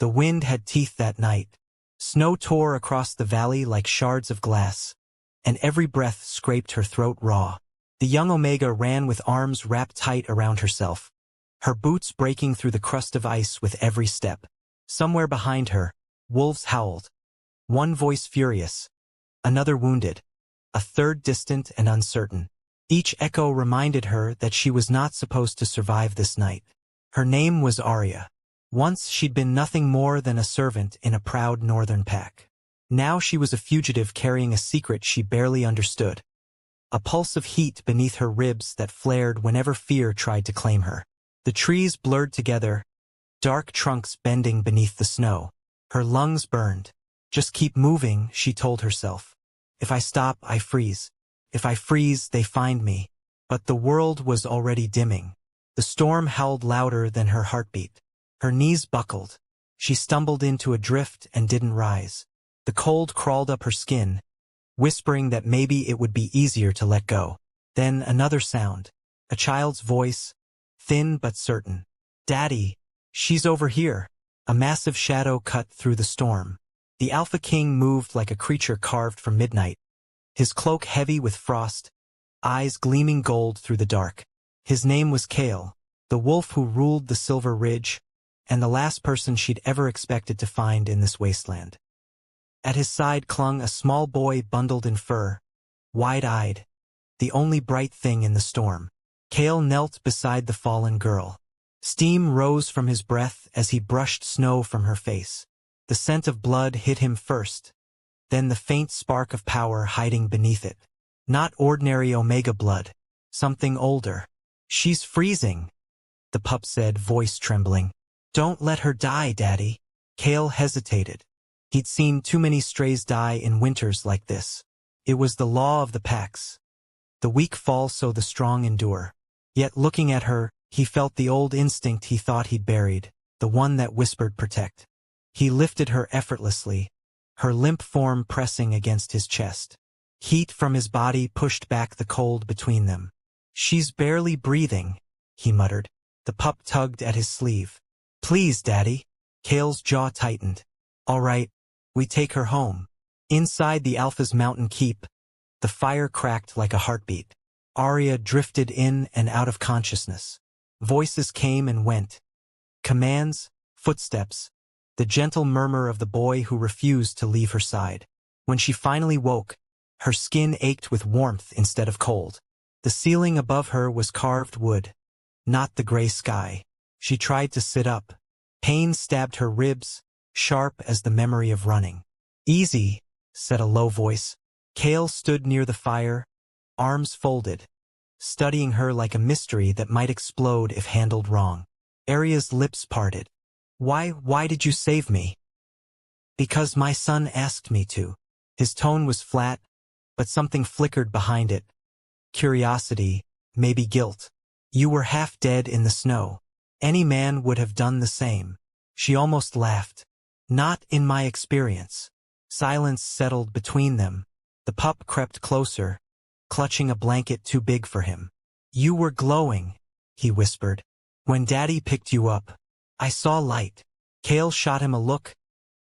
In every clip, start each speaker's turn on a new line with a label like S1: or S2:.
S1: The wind had teeth that night. Snow tore across the valley like shards of glass, and every breath scraped her throat raw. The young Omega ran with arms wrapped tight around herself, her boots breaking through the crust of ice with every step. Somewhere behind her, wolves howled. One voice furious, another wounded, a third distant and uncertain. Each echo reminded her that she was not supposed to survive this night. Her name was Arya. Once she'd been nothing more than a servant in a proud northern pack. Now she was a fugitive carrying a secret she barely understood. A pulse of heat beneath her ribs that flared whenever fear tried to claim her. The trees blurred together, dark trunks bending beneath the snow. Her lungs burned. Just keep moving, she told herself. If I stop, I freeze. If I freeze, they find me. But the world was already dimming. The storm howled louder than her heartbeat. Her knees buckled. She stumbled into a drift and didn't rise. The cold crawled up her skin, whispering that maybe it would be easier to let go. Then another sound. A child's voice, thin but certain. "Daddy, she's over here." A massive shadow cut through the storm. The Alpha King moved like a creature carved from midnight, his cloak heavy with frost, eyes gleaming gold through the dark. His name was Kale, the wolf who ruled the Silver Ridge, and the last person she'd ever expected to find in this wasteland. At his side clung a small boy bundled in fur, wide-eyed, the only bright thing in the storm. Kale knelt beside the fallen girl. Steam rose from his breath as he brushed snow from her face. The scent of blood hit him first, then the faint spark of power hiding beneath it. Not ordinary Omega blood, something older. "She's freezing," the pup said, voice trembling. "Don't let her die, Daddy." Kale hesitated. He'd seen too many strays die in winters like this. It was the law of the packs. The weak fall so the strong endure. Yet looking at her, he felt the old instinct he thought he'd buried, the one that whispered protect. He lifted her effortlessly, her limp form pressing against his chest. Heat from his body pushed back the cold between them. "She's barely breathing," he muttered. The pup tugged at his sleeve. "Please, Daddy." Kale's jaw tightened. "All right, we take her home." Inside the Alpha's mountain keep, the fire cracked like a heartbeat. Arya drifted in and out of consciousness. Voices came and went. Commands, footsteps, the gentle murmur of the boy who refused to leave her side. When she finally woke, her skin ached with warmth instead of cold. The ceiling above her was carved wood, not the gray sky. She tried to sit up. Pain stabbed her ribs, sharp as the memory of running. "Easy," said a low voice. Kale stood near the fire, arms folded, studying her like a mystery that might explode if handled wrong. Arya's lips parted. Why did you save me?" "Because my son asked me to." His tone was flat, but something flickered behind it. Curiosity, maybe guilt. "You were half dead in the snow. Any man would have done the same." She almost laughed. "Not in my experience." Silence settled between them. The pup crept closer, clutching a blanket too big for him. "You were glowing," he whispered. "When Daddy picked you up, I saw light." Kale shot him a look,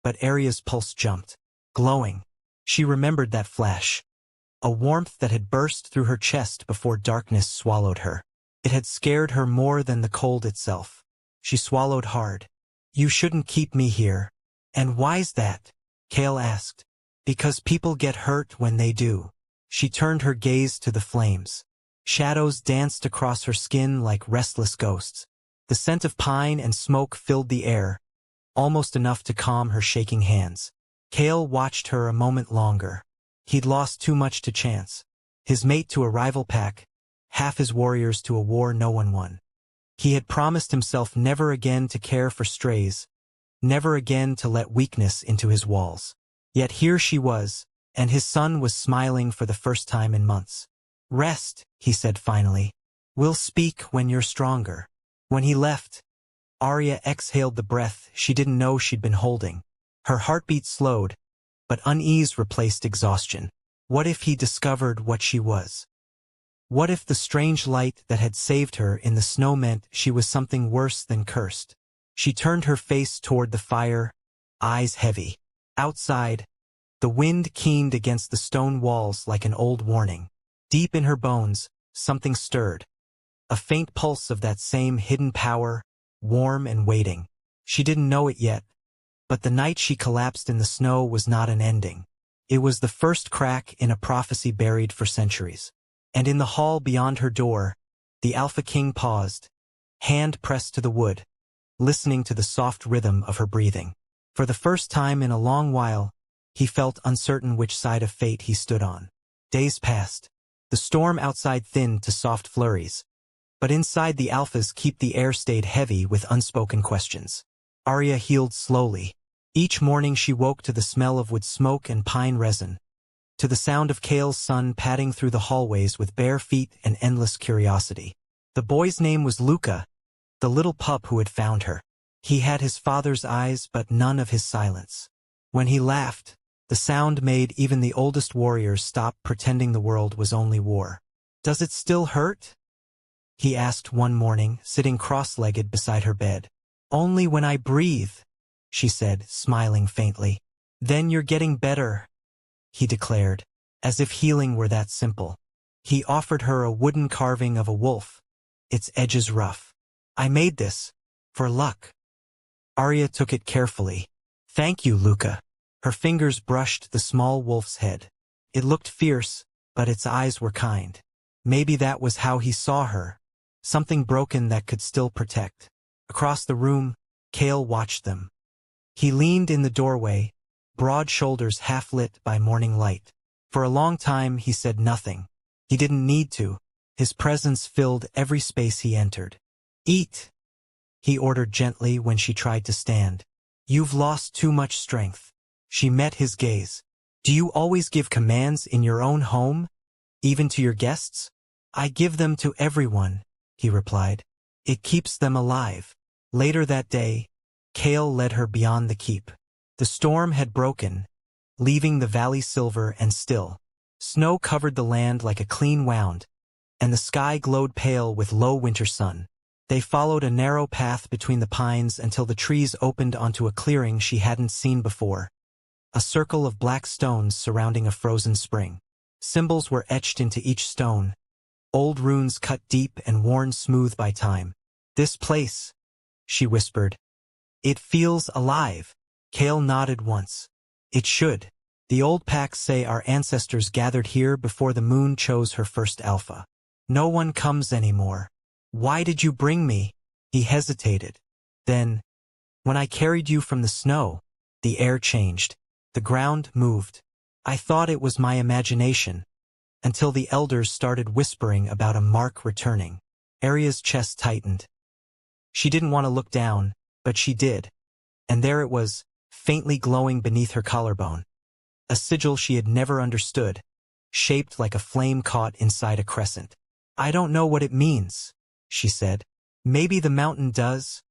S1: but Arya's pulse jumped. Glowing. She remembered that flash. A warmth that had burst through her chest before darkness swallowed her. It had scared her more than the cold itself. She swallowed hard. "You shouldn't keep me here." "And why's that?" Kale asked. "Because people get hurt when they do." She turned her gaze to the flames. Shadows danced across her skin like restless ghosts. The scent of pine and smoke filled the air, almost enough to calm her shaking hands. Kale watched her a moment longer. He'd lost too much to chance. His mate to a rival pack, half his warriors to a war no one won. He had promised himself never again to care for strays, never again to let weakness into his walls. Yet here she was, and his son was smiling for the first time in months. "Rest," he said finally. "We'll speak when you're stronger." When he left, Arya exhaled the breath she didn't know she'd been holding. Her heartbeat slowed, but unease replaced exhaustion. What if he discovered what she was? What if the strange light that had saved her in the snow meant she was something worse than cursed? She turned her face toward the fire, eyes heavy. Outside, the wind keened against the stone walls like an old warning. Deep in her bones, something stirred. A faint pulse of that same hidden power, warm and waiting. She didn't know it yet, but the night she collapsed in the snow was not an ending. It was the first crack in a prophecy buried for centuries. And in the hall beyond her door, the Alpha King paused, hand pressed to the wood, listening to the soft rhythm of her breathing. For the first time in a long while, he felt uncertain which side of fate he stood on. Days passed. The storm outside thinned to soft flurries, but inside the Alphas the air stayed heavy with unspoken questions. Arya healed slowly. Each morning she woke to the smell of wood smoke and pine resin, to the sound of Kale's son padding through the hallways with bare feet and endless curiosity. The boy's name was Luca, the little pup who had found her. He had his father's eyes but none of his silence. When he laughed, the sound made even the oldest warriors stop pretending the world was only war. "Does it still hurt?" he asked one morning, sitting cross-legged beside her bed. "Only when I breathe," she said, smiling faintly. "Then you're getting better," he declared, as if healing were that simple. He offered her a wooden carving of a wolf, its edges rough. "I made this, for luck." Arya took it carefully. "Thank you, Luca." Her fingers brushed the small wolf's head. It looked fierce, but its eyes were kind. Maybe that was how he saw her, something broken that could still protect. Across the room, Kale watched them. He leaned in the doorway, broad shoulders half lit by morning light. For a long time he said nothing. He didn't need to. His presence filled every space he entered. "Eat," he ordered gently when she tried to stand. "You've lost too much strength." She met his gaze. "Do you always give commands in your own home, even to your guests?" "I give them to everyone," he replied. "It keeps them alive." Later that day, Kale led her beyond the keep. The storm had broken, leaving the valley silver and still. Snow covered the land like a clean wound, and the sky glowed pale with low winter sun. They followed a narrow path between the pines until the trees opened onto a clearing she hadn't seen before. A circle of black stones surrounding a frozen spring. Symbols were etched into each stone, old runes cut deep and worn smooth by time. "This place," she whispered. "It feels alive." Kale nodded once. "It should. The old packs say our ancestors gathered here before the moon chose her first alpha. No one comes anymore." "Why did you bring me?" He hesitated. "Then, when I carried you from the snow," the air changed. The ground moved. "I thought it was my imagination, until the elders started whispering about a mark returning." Arya's chest tightened. She didn't want to look down, but she did. And there it was, faintly glowing beneath her collarbone. A sigil she had never understood, shaped like a flame caught inside a crescent. "I don't know what it means," she said. "Maybe the mountain does,"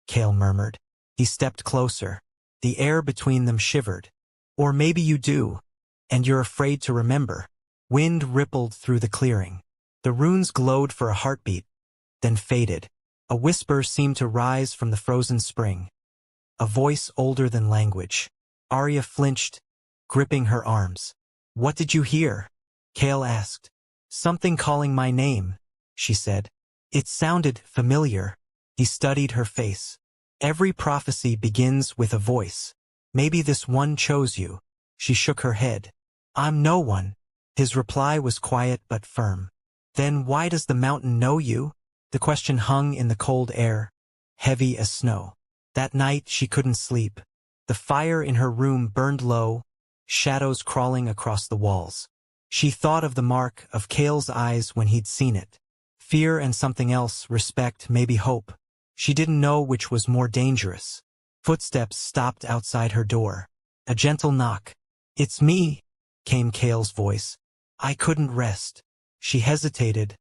S1: Kale murmured. He stepped closer. The air between them shivered. "Or maybe you do, and you're afraid to remember." Wind rippled through the clearing. The runes glowed for a heartbeat, then faded. A whisper seemed to rise from the frozen spring. A voice older than language. Arya flinched, gripping her arms. "What did you hear?" Kale asked. "Something calling my name," she said. It sounded familiar. He studied her face. "Every prophecy begins with a voice. Maybe this one chose you." She shook her head. "I'm no one." His reply was quiet but firm. "Then why does the mountain know you?" The question hung in the cold air, heavy as snow. That night she couldn't sleep. The fire in her room burned low, shadows crawling across the walls. She thought of the mark of Kale's eyes when he'd seen it. Fear and something else, respect, maybe hope. She didn't know which was more dangerous. Footsteps stopped outside her door. A gentle knock. "It's me," came Kale's voice. "I couldn't rest." She hesitated,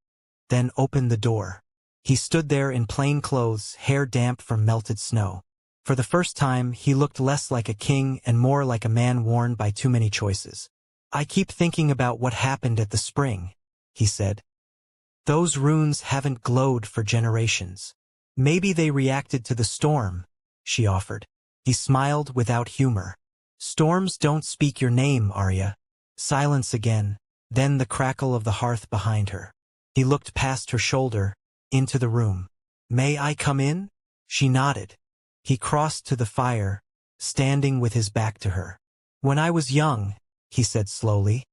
S1: then opened the door. He stood there in plain clothes, hair damp from melted snow. For the first time, he looked less like a king and more like a man worn by too many choices. "I keep thinking about what happened at the spring," he said. "Those runes haven't glowed for generations. Maybe they reacted to the storm, she offered. He smiled without humor. Storms don't speak your name, Arya. Silence again, then the crackle of the hearth behind her. He looked past her shoulder, into the room. May I come in? She nodded. He crossed to the fire, standing with his back to her. When I was young, he said slowly,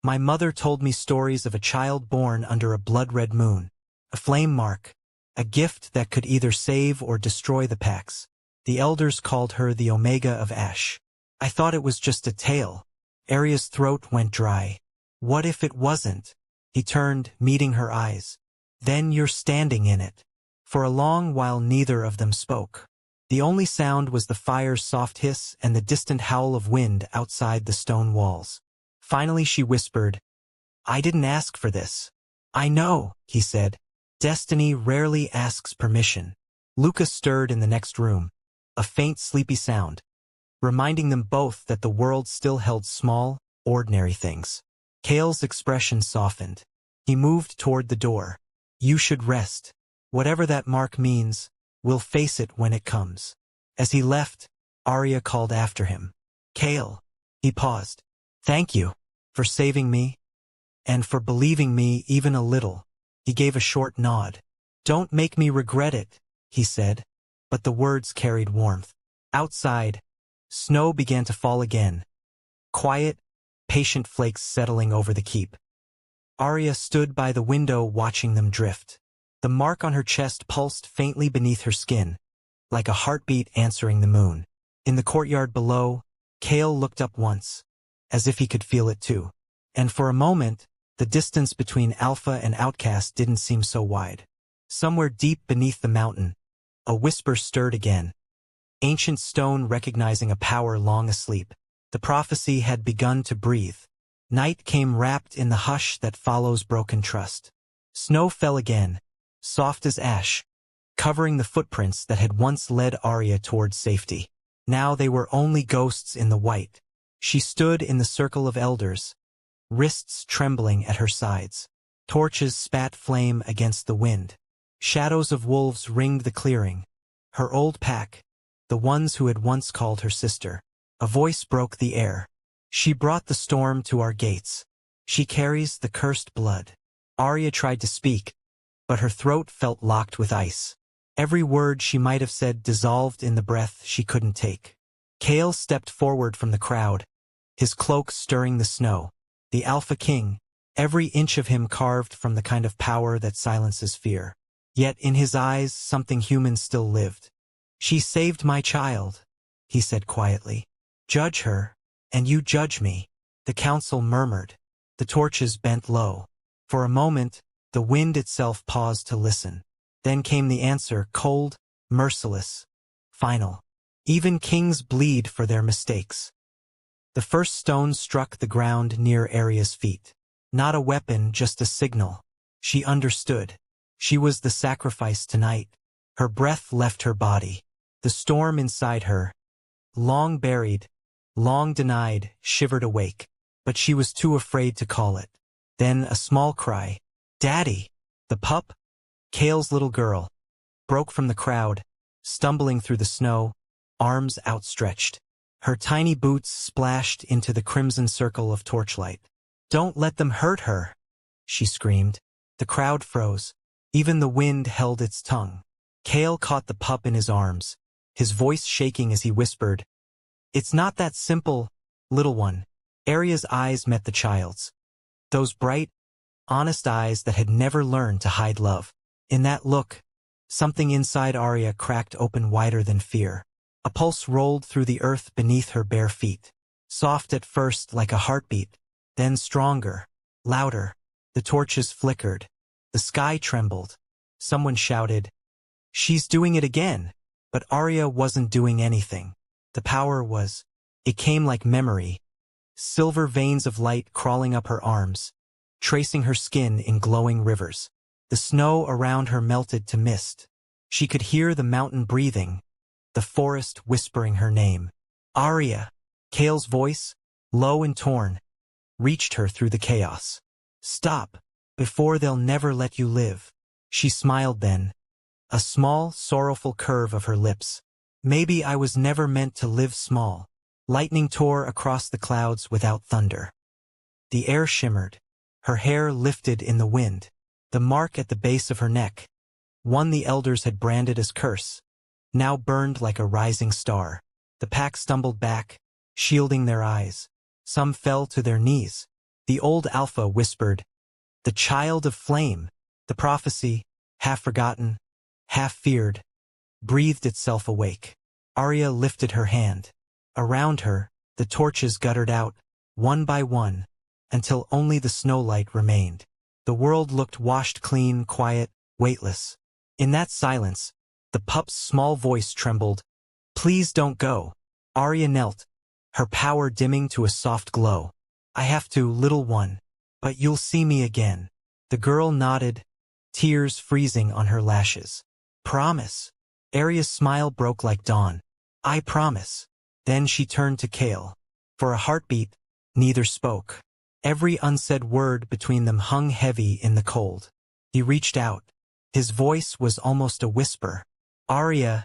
S1: my mother told me stories of a child born under a blood-red moon, a flame mark, a gift that could either save or destroy the Pax. The elders called her the Omega of Ash. I thought it was just a tale. Arya's throat went dry. What if it wasn't? He turned, meeting her eyes. Then you're standing in it. For a long while neither of them spoke. The only sound was the fire's soft hiss and the distant howl of wind outside the stone walls. Finally she whispered, I didn't ask for this. I know, he said. Destiny rarely asks permission. Lucas stirred in the next room, a faint sleepy sound, reminding them both that the world still held small, ordinary things. Kale's expression softened. He moved toward the door. You should rest. Whatever that mark means, we'll face it when it comes. As he left, Arya called after him. Kale. He paused. Thank you for saving me and for believing me even a little. He gave a short nod. Don't make me regret it, he said, but the words carried warmth. Outside, snow began to fall again. Quiet, patient flakes settling over the keep. Arya stood by the window watching them drift. The mark on her chest pulsed faintly beneath her skin, like a heartbeat answering the moon. In the courtyard below, Kale looked up once, as if he could feel it too. And for a moment, the distance between Alpha and Outcast didn't seem so wide. Somewhere deep beneath the mountain, a whisper stirred again. Ancient stone recognizing a power long asleep. The prophecy had begun to breathe. Night came wrapped in the hush that follows broken trust. Snow fell again, soft as ash, covering the footprints that had once led Arya toward safety. Now they were only ghosts in the white. She stood in the circle of elders, wrists trembling at her sides. Torches spat flame against the wind. Shadows of wolves ringed the clearing. Her old pack, the ones who had once called her sister. A voice broke the air. She brought the storm to our gates. She carries the cursed blood. Arya tried to speak, but her throat felt locked with ice. Every word she might have said dissolved in the breath she couldn't take. Kale stepped forward from the crowd, his cloak stirring the snow. The Alpha King, every inch of him carved from the kind of power that silences fear. Yet in his eyes something human still lived. She saved my child, he said quietly. Judge her, and you judge me. The council murmured. The torches bent low. For a moment, the wind itself paused to listen. Then came the answer, cold, merciless, final. Even kings bleed for their mistakes. The first stone struck the ground near Arya's feet. Not a weapon, just a signal. She understood. She was the sacrifice tonight. Her breath left her body. The storm inside her, long buried, long denied, shivered awake. But she was too afraid to call it. Then a small cry. Daddy! The pup, Kale's little girl, broke from the crowd, stumbling through the snow, arms outstretched. Her tiny boots splashed into the crimson circle of torchlight. Don't let them hurt her, she screamed. The crowd froze. Even the wind held its tongue. Kale caught the pup in his arms, his voice shaking as he whispered, It's not that simple, little one. Arya's eyes met the child's. Those bright, honest eyes that had never learned to hide love. In that look, something inside Arya cracked open wider than fear. A pulse rolled through the earth beneath her bare feet. Soft at first like a heartbeat, then stronger, louder. The torches flickered. The sky trembled. Someone shouted, She's doing it again. But Arya wasn't doing anything. The power was. It came like memory. Silver veins of light crawling up her arms, tracing her skin in glowing rivers. The snow around her melted to mist. She could hear the mountain breathing, the forest whispering her name. Arya! Kale's voice, low and torn, reached her through the chaos. Stop, before they'll never let you live. She smiled then, a small, sorrowful curve of her lips. Maybe I was never meant to live small. Lightning tore across the clouds without thunder. The air shimmered. Her hair lifted in the wind. The mark at the base of her neck, one the elders had branded as curse, now burned like a rising star. The pack stumbled back, shielding their eyes. Some fell to their knees. The old alpha whispered, "The child of flame." The prophecy, half forgotten, half feared, breathed itself awake. Arya lifted her hand. Around her, the torches guttered out, one by one, until only the snowlight remained. The world looked washed clean, quiet, weightless. In that silence, the pup's small voice trembled. "Please don't go." Arya knelt, her power dimming to a soft glow. "I have to, little one. But you'll see me again." The girl nodded, tears freezing on her lashes. "Promise." Arya's smile broke like dawn. "I promise." Then she turned to Kale. For a heartbeat, neither spoke. Every unsaid word between them hung heavy in the cold. He reached out. His voice was almost a whisper. "Arya,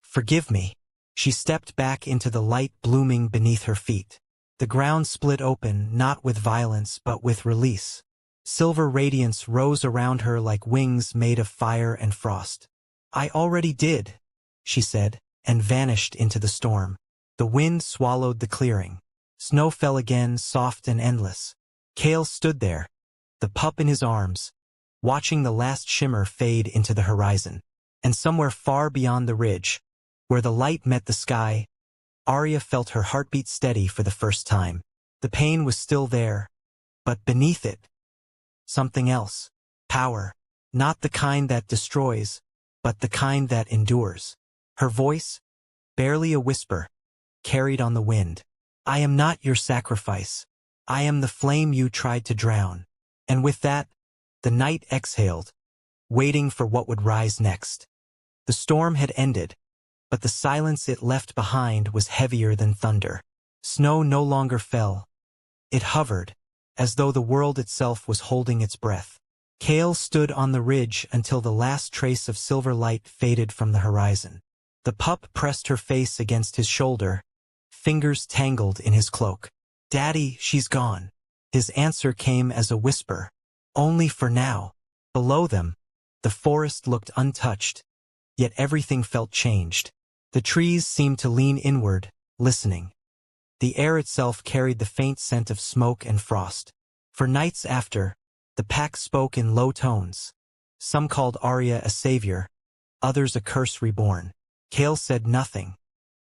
S1: forgive me." She stepped back into the light blooming beneath her feet. The ground split open, not with violence but with release. Silver radiance rose around her like wings made of fire and frost. "I already did," she said, and vanished into the storm. The wind swallowed the clearing. Snow fell again, soft and endless. Kale stood there, the pup in his arms, watching the last shimmer fade into the horizon. And somewhere far beyond the ridge, where the light met the sky, Arya felt her heartbeat steady for the first time. The pain was still there, but beneath it, something else. Power. Not the kind that destroys, but the kind that endures. Her voice, barely a whisper, carried on the wind. "I am not your sacrifice. I am the flame you tried to drown." And with that, the night exhaled, waiting for what would rise next. The storm had ended, but the silence it left behind was heavier than thunder. Snow no longer fell. It hovered, as though the world itself was holding its breath. Kale stood on the ridge until the last trace of silver light faded from the horizon. The pup pressed her face against his shoulder, fingers tangled in his cloak. "Daddy, she's gone." His answer came as a whisper. "Only for now." Below them, the forest looked untouched, yet everything felt changed. The trees seemed to lean inward, listening. The air itself carried the faint scent of smoke and frost. For nights after, the pack spoke in low tones. Some called Arya a savior, others a curse reborn. Kale said nothing.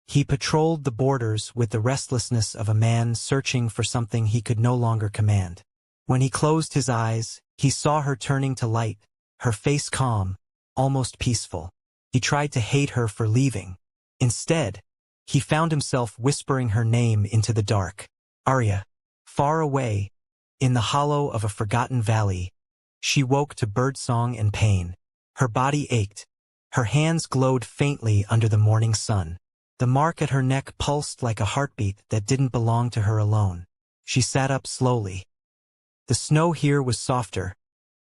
S1: He patrolled the borders with the restlessness of a man searching for something he could no longer command. When he closed his eyes, he saw her turning to light, her face calm, almost peaceful. He tried to hate her for leaving. Instead, he found himself whispering her name into the dark. Arya. Far away, in the hollow of a forgotten valley, she woke to birdsong and pain. Her body ached. Her hands glowed faintly under the morning sun. The mark at her neck pulsed like a heartbeat that didn't belong to her alone. She sat up slowly. The snow here was softer,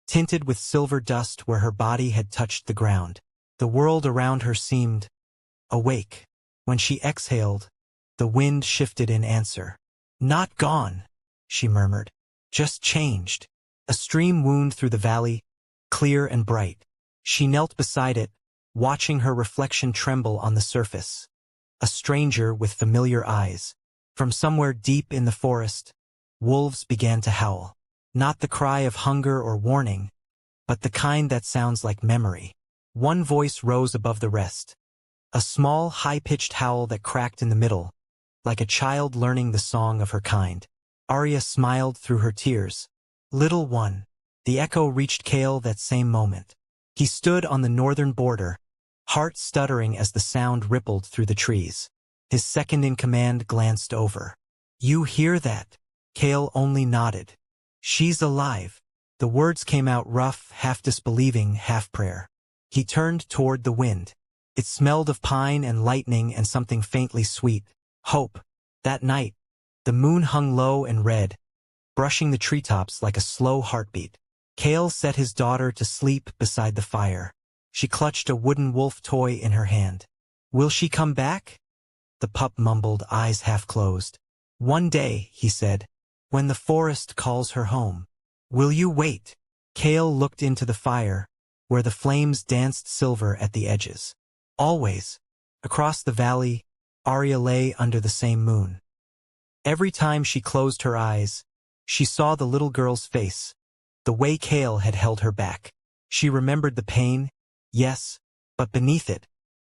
S1: tinted with silver dust where her body had touched the ground. The world around her seemed awake. When she exhaled, the wind shifted in answer. "Not gone," she murmured. "Just changed." A stream wound through the valley, clear and bright. She knelt beside it, watching her reflection tremble on the surface. A stranger with familiar eyes. From somewhere deep in the forest, wolves began to howl. Not the cry of hunger or warning, but the kind that sounds like memory. One voice rose above the rest. A small, high-pitched howl that cracked in the middle, like a child learning the song of her kind. Arya smiled through her tears. "Little one." The echo reached Kale that same moment. He stood on the northern border, heart stuttering as the sound rippled through the trees. His second-in-command glanced over. "You hear that?" Kale only nodded. "She's alive." The words came out rough, half disbelieving, half prayer. He turned toward the wind. It smelled of pine and lightning and something faintly sweet. Hope. That night, the moon hung low and red, brushing the treetops like a slow heartbeat. Kale set his daughter to sleep beside the fire. She clutched a wooden wolf toy in her hand. Will she come back? The pup mumbled, eyes half closed. One day, he said, when the forest calls her home. Will you wait? Kale looked into the fire, where the flames danced silver at the edges. Always. Across the valley, Arya lay under the same moon. Every time she closed her eyes, she saw the little girl's face, the way Kale had held her back. She remembered the pain, yes, but beneath it,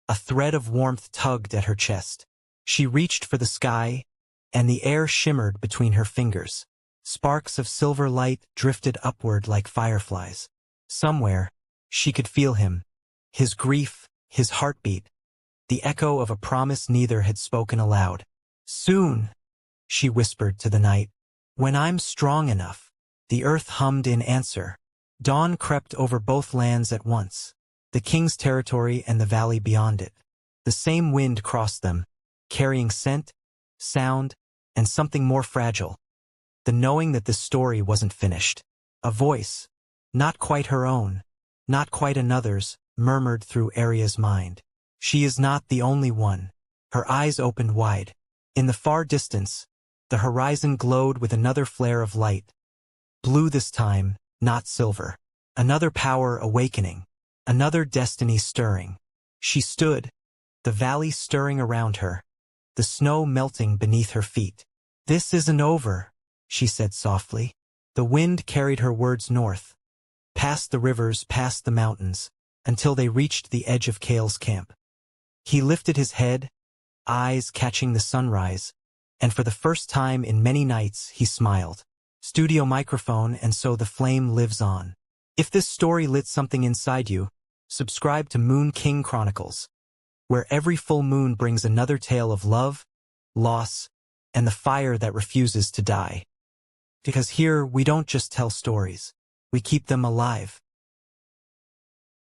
S1: a thread of warmth tugged at her chest. She reached for the sky, and the air shimmered between her fingers. Sparks of silver light drifted upward like fireflies. Somewhere, she could feel him, his grief, his heartbeat, the echo of a promise neither had spoken aloud. Soon, she whispered to the night. When I'm strong enough. The earth hummed in answer. Dawn crept over both lands at once, the king's territory and the valley beyond it. The same wind crossed them, carrying scent, sound, and something more fragile. The knowing that this story wasn't finished. A voice, not quite her own, not quite another's, murmured through Arya's mind. She is not the only one. Her eyes opened wide. In the far distance, the horizon glowed with another flare of light. Blue this time, not silver. Another power awakening. Another destiny stirring. She stood, the valley stirring around her, the snow melting beneath her feet. This isn't over, she said softly. The wind carried her words north, past the rivers, past the mountains, until they reached the edge of Kale's camp. He lifted his head, eyes catching the sunrise, and for the first time in many nights he smiled. Studio microphone, and so the flame lives on. If this story lit something inside you, subscribe to Moon King Chronicles, where every full moon brings another tale of love, loss, and the fire that refuses to die. Because here we don't just tell stories, we keep them alive.